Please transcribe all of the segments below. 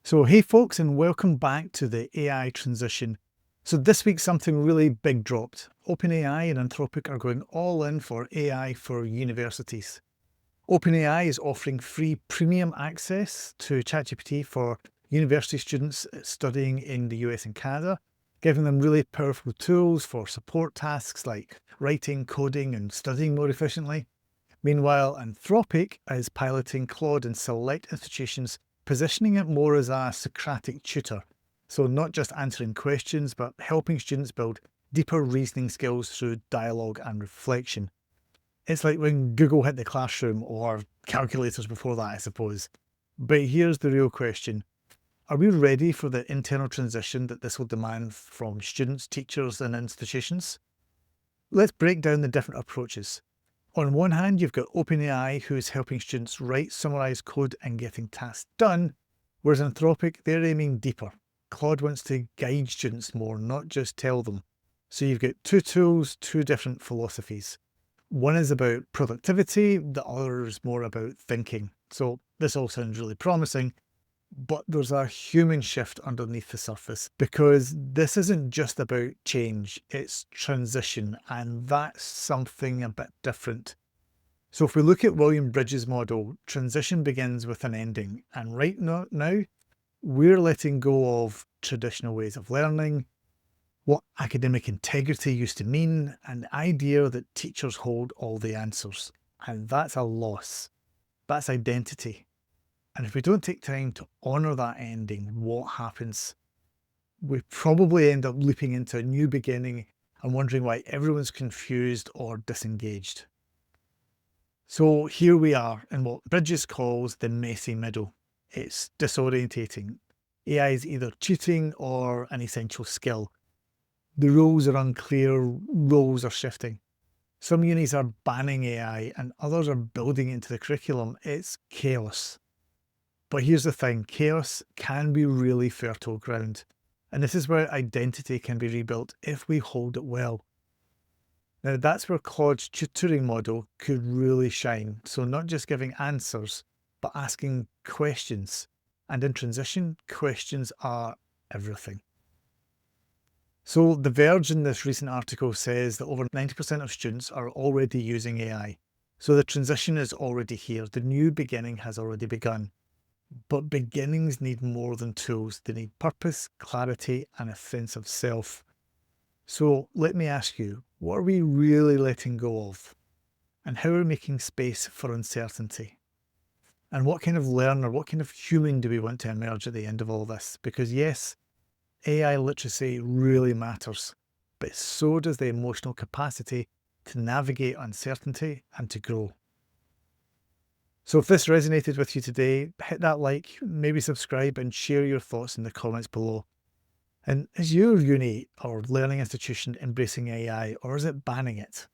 So hey folks, and welcome back to the AI transition. So this week something really big dropped. OpenAI and Anthropic are going all in for AI for universities. OpenAI is offering free premium access to ChatGPT for university students studying in the US and Canada, giving them really powerful tools for support tasks like writing, coding, and studying more efficiently. Meanwhile, Anthropic is piloting Claude in select institutions, positioning it more as a Socratic tutor. So not just answering questions, but helping students build deeper reasoning skills through dialogue and reflection. It's like when Google hit the classroom, or calculators before that, I suppose. But here's the real question. Are we ready for the internal transition that this will demand from students, teachers, and institutions? Let's break down the different approaches. On one hand, you've got OpenAI, who is helping students write, summarize code, and getting tasks done, whereas Anthropic, they're aiming deeper. Claude wants to guide students more, not just tell them. So you've got two tools, two different philosophies. One is about productivity, the other is more about thinking. So this all sounds really promising, but there's a human shift underneath the surface, because this isn't just about change, it's transition, and that's something a bit different. So if we look at William Bridges' model, transition begins with an ending, and right now we're letting go of traditional ways of learning, what academic integrity used to mean, and the idea that teachers hold all the answers. And that's a loss. That's identity. And if we don't take time to honour that ending, what happens? We probably end up leaping into a new beginning and wondering why everyone's confused or disengaged. So here we are in what Bridges calls the messy middle. It's disorientating. AI is either cheating or an essential skill. The rules are unclear, roles are shifting. Some unis are banning AI and others are building it into the curriculum. It's chaos. But here's the thing, chaos can be really fertile ground. And this is where identity can be rebuilt if we hold it well. Now that's where Claude's tutoring model could really shine. So not just giving answers, but asking questions. And in transition, questions are everything. So The Verge in this recent article says that over 90% of students are already using AI. So the transition is already here. The new beginning has already begun. But beginnings need more than tools. They need purpose, clarity, and a sense of self. So let me ask you, what are we really letting go of? And how are we making space for uncertainty? And what kind of learner, what kind of human do we want to emerge at the end of all this? Because yes, AI literacy really matters, but so does the emotional capacity to navigate uncertainty and to grow. So if this resonated with you today, hit that like, maybe subscribe, and share your thoughts in the comments below. And is your uni or learning institution embracing AI, or is it banning it?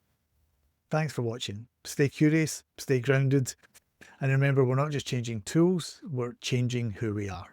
Thanks for watching. Stay curious, stay grounded, and remember, we're not just changing tools, we're changing who we are.